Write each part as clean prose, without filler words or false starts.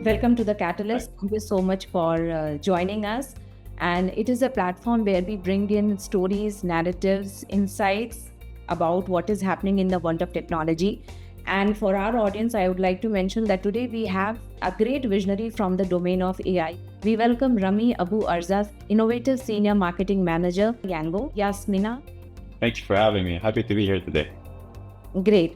Welcome to the Right. Catalyst. Thank you so much for joining us. And it is a platform where we bring in stories, narratives, insights about what is happening in the world of technology. And for our audience, I would like to mention that today we have a great visionary from the domain of AI. We welcome Rami Abu Arja, Innovative Senior Marketing Manager, Yango, Yasmina. Thank you for having me. Happy to be here today. Great.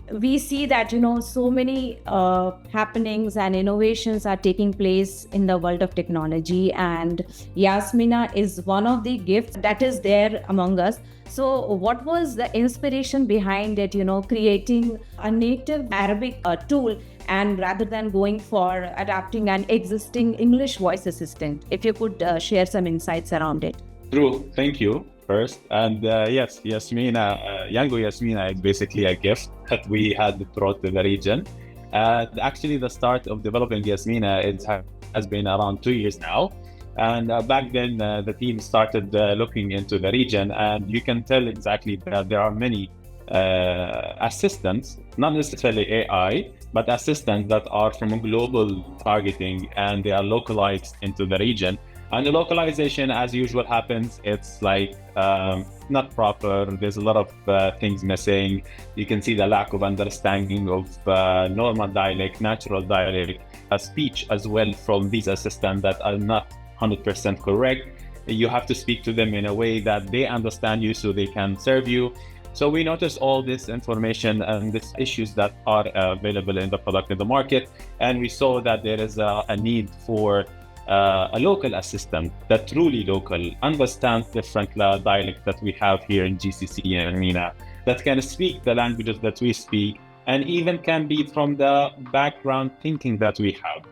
We see that so many happenings and innovations are taking place in the world of technology, and Yasmina is one of the gifts that is there among us. So what was the inspiration behind it, creating a native Arabic tool, and rather than going for adapting an existing English voice assistant? If you could share some insights around it. True. Thank you first. And yes, Yasmina, Yango Yasmina is basically a gift that we had brought to the region. Actually, the start of developing Yasmina has been around 2 years now. And back then, the team started looking into the region, and you can tell exactly that there are many assistants, not necessarily AI, but assistants that are from global targeting, and they are localized into the region. And the localization, as usual, happens. It's like not proper. There's a lot of things missing. You can see the lack of understanding of normal dialect, natural dialect, speech as well from these assistants that are not 100% correct. You have to speak to them in a way that they understand you so they can serve you. So we noticed all this information and these issues that are available in the product in the market. And we saw that there is a need for a local assistant that truly local, understands different dialects that we have here in GCC and MENA, that can speak the languages that we speak, and even can be from the background thinking that we have.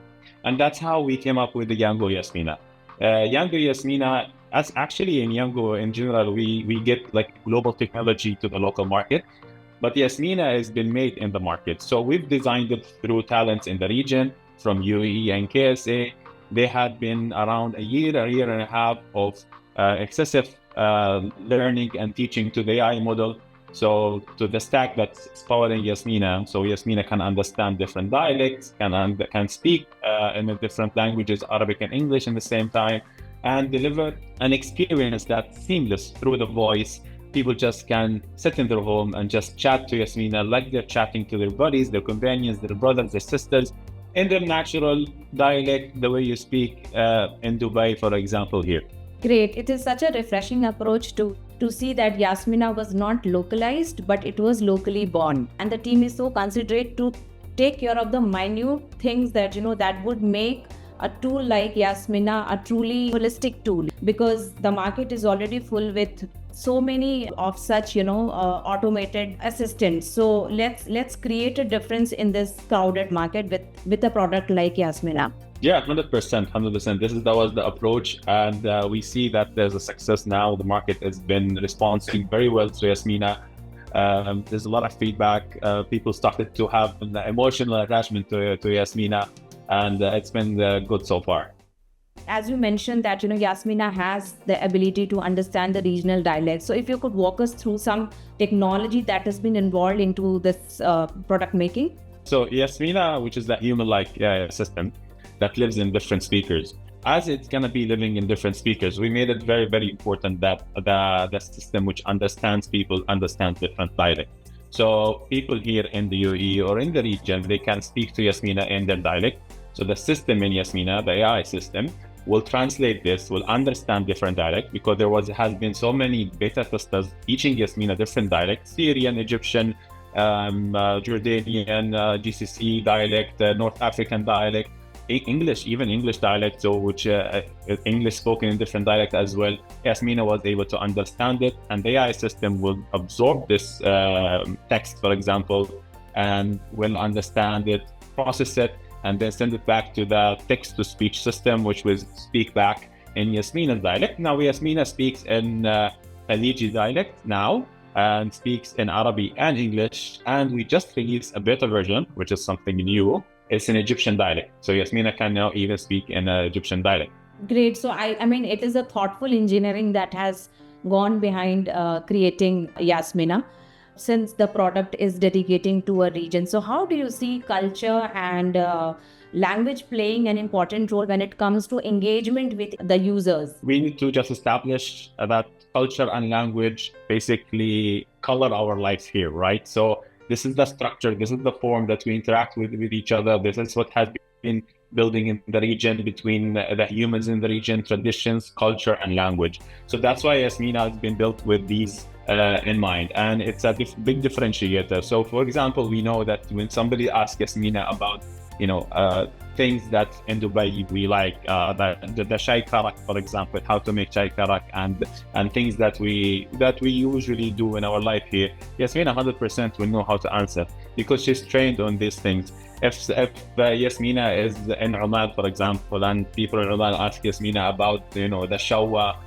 And that's how we came up with the Yango Yasmina. Yango Yasmina, as actually in Yango in general, we get like global technology to the local market, but Yasmina has been made in the market. So we've designed it through talents in the region from UAE and KSA. They had been around a year and a half of excessive learning and teaching to the AI model. So to the stack that's powering Yasmina, so Yasmina can understand different dialects, can speak in the different languages, Arabic and English in the same time, and deliver an experience that's seamless through the voice. People just can sit in their home and just chat to Yasmina like they're chatting to their buddies, their companions, their brothers, their sisters, in their natural dialect, the way you speak in Dubai, for example, here. Great. It is such a refreshing approach to see that Yasmina was not localized, but it was locally born. And the team is so considerate to take care of the minute things that, that would make a tool like Yasmina a truly holistic tool, because the market is already full with so many of such automated assistants. So let's create a difference in this crowded market with a product like Yasmina. Yeah, 100%. That was the approach, and we see that there's a success now. The market has been responding very well to Yasmina. There's a lot of feedback. People started to have an emotional attachment to Yasmina, and it's been good so far. As you mentioned that Yasmina has the ability to understand the regional dialects. So if you could walk us through some technology that has been involved into this product making. So Yasmina, which is that human-like system that lives in different speakers, as it's going to be living in different speakers, we made it very, very important that the system which understands people understands different dialects. So people here in the UAE or in the region, they can speak to Yasmina in their dialect. So the system in Yasmina, the AI system, will translate this, will understand different dialects, because has been so many beta testers teaching Yasmina different dialects: Syrian, Egyptian, Jordanian, GCC dialect, North African dialect, English, even English dialect, so which English spoken in different dialects as well. Yasmina was able to understand it, and the AI system will absorb this text, for example, and will understand it, process it, and then send it back to the text-to-speech system, which will speak back in Yasmina's dialect. Now, Yasmina speaks in Khaliji dialect now, and speaks in Arabic and English, and we just released a beta version, which is something new. It's an Egyptian dialect. So Yasmina can now even speak in Egyptian dialect. Great. So I mean, it is a thoughtful engineering that has gone behind creating Yasmina. since the product is dedicating to a region. So how do you see culture and language playing an important role when it comes to engagement with the users? We need to just establish that culture and language basically color our lives here, right? So this is the structure, this is the form that we interact with each other. This is what has been building in the region between the humans in the region, traditions, culture, and language. So that's why Yasmina has been built with these in mind, and it's a big differentiator. So for example, we know that when somebody asks Yasmina about things that in Dubai we like, the chai karak, for example, how to make chai karak, and things that we usually do in our life here, Yasmina 100% will know how to answer because she's trained on these things. If Yasmina is in Oman, for example, and people in Oman ask Yasmina about the shawa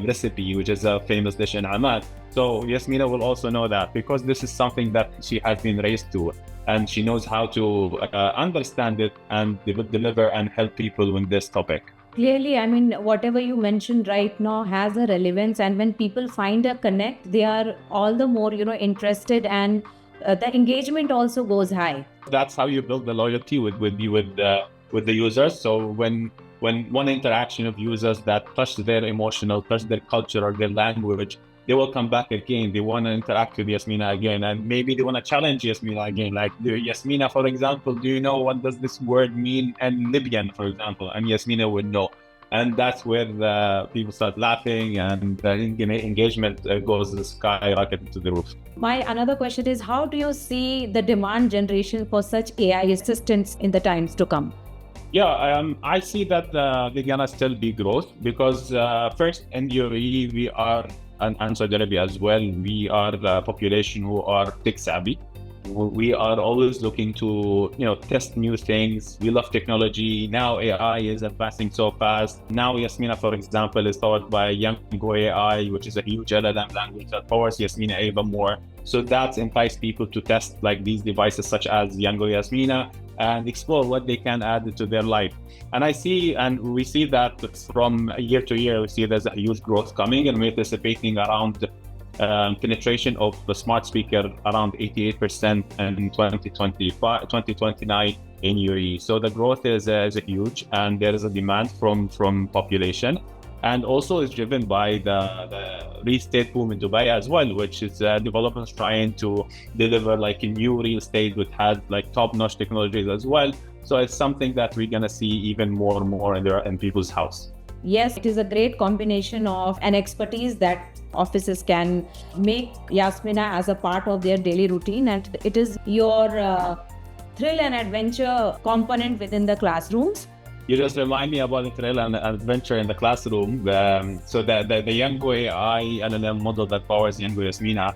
recipe, which is a famous dish in Oman, so Yasmina will also know that because this is something that she has been raised to, and she knows how to understand it and deliver and help people with this topic. Clearly, I mean, whatever you mentioned right now has a relevance, and when people find a connect, they are all the more, interested, and the engagement also goes high. That's how you build the loyalty with the users. So when one interaction of users that touch their emotional, touch their culture or their language, they will come back again. They want to interact with Yasmina again, and maybe they want to challenge Yasmina again. Like, Yasmina, for example, do you know what does this word mean in Libyan, for example? And Yasmina would know. And that's where the people start laughing, and the engagement goes skyrocketing to the roof. My another question is, how do you see the demand generation for such AI assistants in the times to come? Yeah, I see that they're gonna still be growth because first in UAE we are, and Saudi Arabia as well, we are the population who are tech savvy. We are always looking to test new things. We love technology. Now AI is advancing so fast. Now Yasmina, for example, is powered by Yango AI, which is a huge LLM language that powers Yasmina even more. So that entices people to test like these devices such as Yango Yasmina and explore what they can add to their life. And we see that from year to year, we see there's a huge growth coming, and we're anticipating around penetration of the smart speaker around 88% in 2029 in UAE. So the growth is huge, and there is a demand from population, and also is driven by the real estate boom in Dubai as well, which is developers trying to deliver like a new real estate which has like top-notch technologies as well. So it's something that we're gonna see even more and more in people's house. Yes, it is a great combination of an expertise that offices can make Yasmina as a part of their daily routine, and it is your thrill and adventure component within the classrooms. You just remind me about the thrill and adventure in the classroom. So the Yango AI LLM model that powers Yango Yasmina,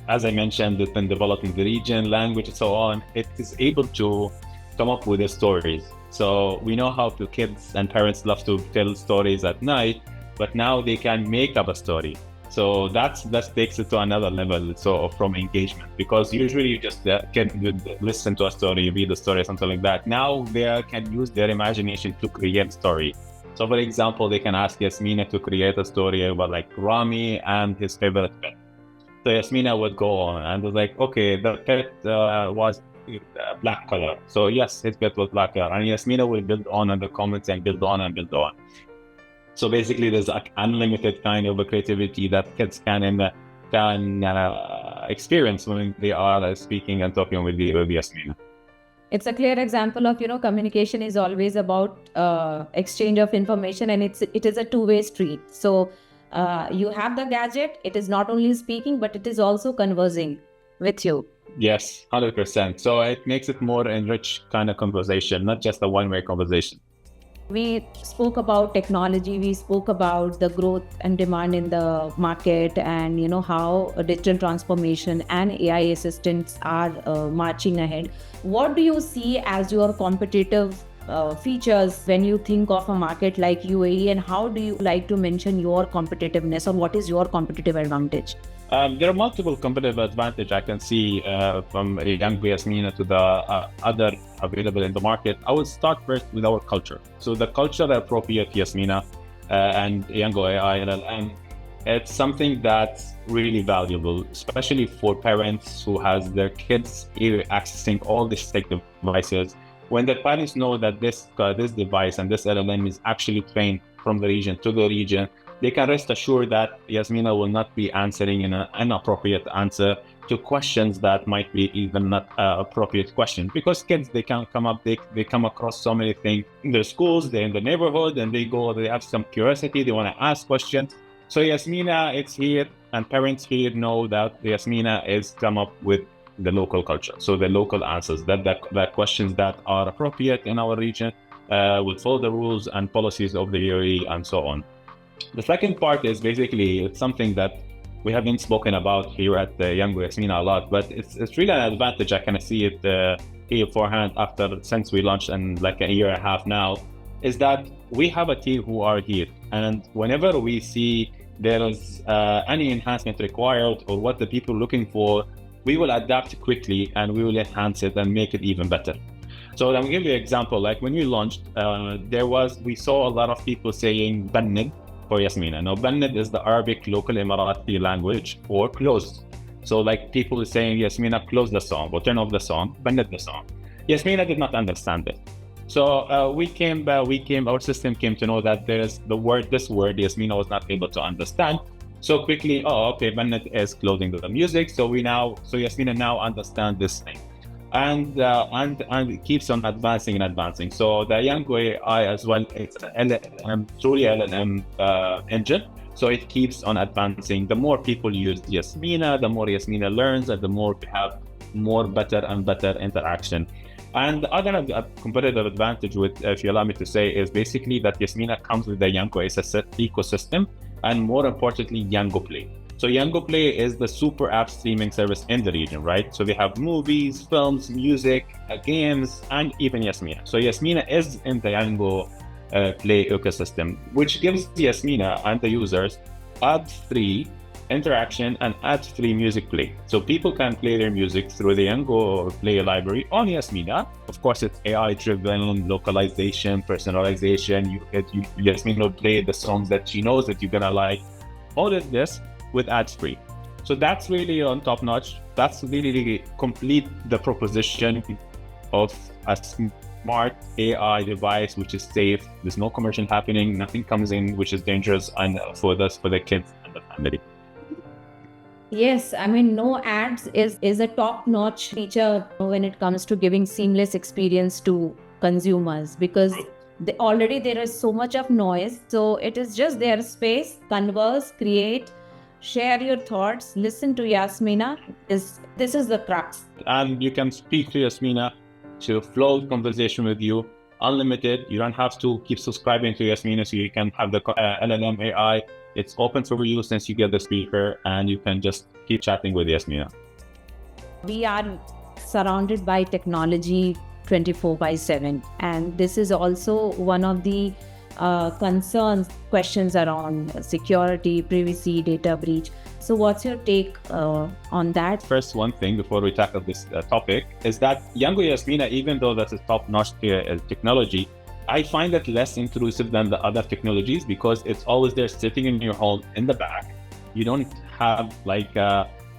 as I mentioned, it's been developed in the region, language, and so on. It is able to come up with the stories. So we know how the kids and parents love to tell stories at night, but now they can make up a story. So that takes it to another level. So from engagement, because usually you just can listen to a story, read a story, something like that. Now they can use their imagination to create a story. So for example, they can ask Yasmina to create a story about like Rami and his favorite pet. So Yasmina would go on and was like, okay, the pet was black color. So yes, his pet was black color. And Yasmina will build on the comments and build on and build on. So basically, there's like unlimited kind of creativity that kids can experience when they are speaking and talking with Yasmina. It's a clear example of communication is always about exchange of information, and it is a two-way street. So you have the gadget; it is not only speaking, but it is also conversing with you. Yes, 100%. So it makes it more enriched kind of conversation, not just a one-way conversation. We spoke about technology, we spoke about the growth and demand in the market, and how digital transformation and AI assistants are marching ahead. What do you see as your competitive features when you think of a market like UAE, and how do you like to mention your competitiveness, or what is your competitive advantage? There are multiple competitive advantages I can see from Yango Yasmina to the other available in the market. I would start first with our culture. So the culture appropriate Yasmina and Yango AI LLM it's something that's really valuable, especially for parents who has their kids accessing all these tech devices. When the parents know that this device and this LLM is actually trained from the region to the region, they can rest assured that Yasmina will not be answering an inappropriate answer to questions that might be even not appropriate questions. Because kids, they can come up, they come across so many things in their schools, they're in the neighborhood, and they have some curiosity, they want to ask questions. So Yasmina, it's here, and parents here know that Yasmina is come up with the local culture. So the local answers, that questions that are appropriate in our region, will follow the rules and policies of the UAE and so on. The second part is basically it's something that we haven't spoken about here at the Yango Yasmina a lot, but it's really an advantage. I can see it here beforehand since we launched and like a year and a half now, is that we have a team who are here, and whenever we see there is any enhancement required or what the people are looking for, we will adapt quickly and we will enhance it and make it even better. So I'll give you an example. Like when we launched, we saw a lot of people saying Bannid for Yasmina. Now, Bannid is the Arabic local Emirati language for close. So like people are saying, Yasmina, close the song or turn off the song, Bannid the song. Yasmina did not understand it. So our system came to know that there's this word Yasmina was not able to understand. So quickly, Bennett is closing the music. So Yasmina now understand this thing. And it keeps on advancing. So the Yango AI as well, it's truly LLM engine. So it keeps on advancing. The more people use Yasmina, the more Yasmina learns, and the more we have better and better interaction. And the other competitive advantage, if you allow me to say, is basically that Yasmina comes with the Yango ecosystem, and more importantly, Yango Play. So Yango Play is the super app streaming service in the region, right? So they have movies, films, music, games, and even Yasmina. So Yasmina is in the Yango Play ecosystem, which gives Yasmina and the users ad-free interaction and ad-free music play. So people can play their music through the Yango Play library on Yasmina. Of course, it's AI-driven, localization, personalization. Yasmina will play the songs that she knows that you're gonna like. All of this with ads-free. So that's really on top notch. That's really complete the proposition of a smart AI device which is safe. There's no commercial happening. Nothing comes in which is dangerous and for the kids and the family. Yes, I mean, no ads is a top-notch feature when it comes to giving seamless experience to consumers, because already there is so much of noise. So it is just their space, converse, create, share your thoughts, listen to Yasmina. This is the crux. And you can speak to Yasmina to flow conversation with you, unlimited. You don't have to keep subscribing to Yasmina, so you can have the LLM AI. It's open for you since you get the speaker, and you can just keep chatting with Yasmina. We are surrounded by technology 24/7, and this is also one of the questions around security, privacy, data breach. So what's your take on that? First, one thing before we tackle this topic is that Yango Yasmina, even though that's a top-notch technology, I find it less intrusive than the other technologies because it's always there sitting in your home in the back. You don't have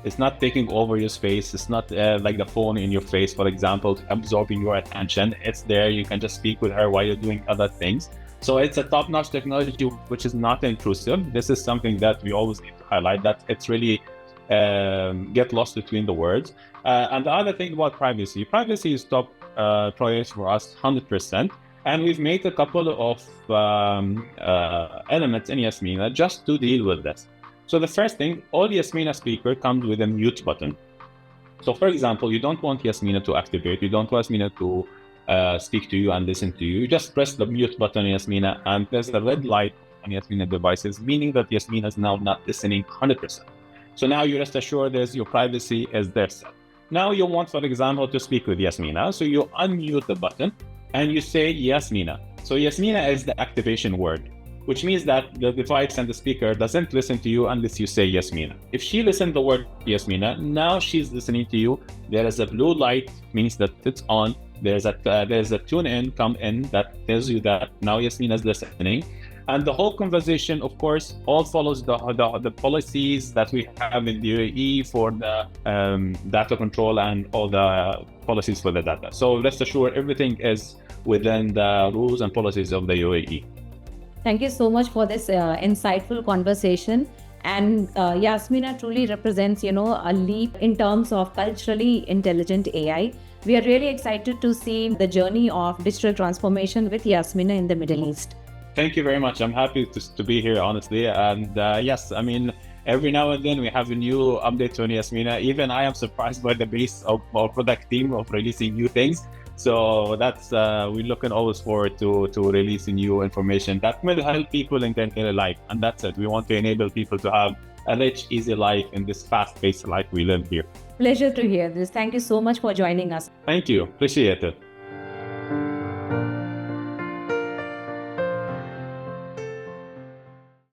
it's not taking over your space. It's not like the phone in your face, for example, absorbing your attention. It's there. You can just speak with her while you're doing other things. So it's a top-notch technology which is not intrusive. This is something that we always need to highlight, that it's really get lost between the words. And the other thing about privacy is top priority for us, 100%. And we've made a couple of elements in Yasmina just to deal with this. So the first thing, all Yasmina speaker comes with a mute button. So for example, you don't want Yasmina to activate, you don't want Yasmina to speak to you and listen to you. You just press the mute button on Yasmina, and there's a red light on Yasmina devices, meaning that Yasmina is now not listening 100%. So now you rest assured your privacy is there set. Now you want, for example, to speak with Yasmina. So you unmute the button and you say Yasmina. So Yasmina is the activation word, which means that the device and the speaker doesn't listen to you unless you say Yasmina. If she listens the word Yasmina, now she's listening to you. There is a blue light, means that it's on. There's a tune in, come in, that tells you that now Yasmina is listening. And the whole conversation, of course, all follows the policies that we have in the UAE for the data control and all the policies for the data. So rest assured, everything is within the rules and policies of the UAE. Thank you so much for this insightful conversation. And Yasmina truly represents, a leap in terms of culturally intelligent AI. We are really excited to see the journey of digital transformation with Yasmina in the Middle East. Thank you very much. I'm happy to be here, honestly. And yes, I mean, every now and then we have a new update on Yasmina. Even I am surprised by the pace of our product team of releasing new things. So that's we're looking always forward to releasing new information that will help people in their daily life. And that's it. We want to enable people to have a rich, easy life in this fast-paced life we live here. Pleasure to hear this. Thank you so much for joining us. Thank you. Appreciate it.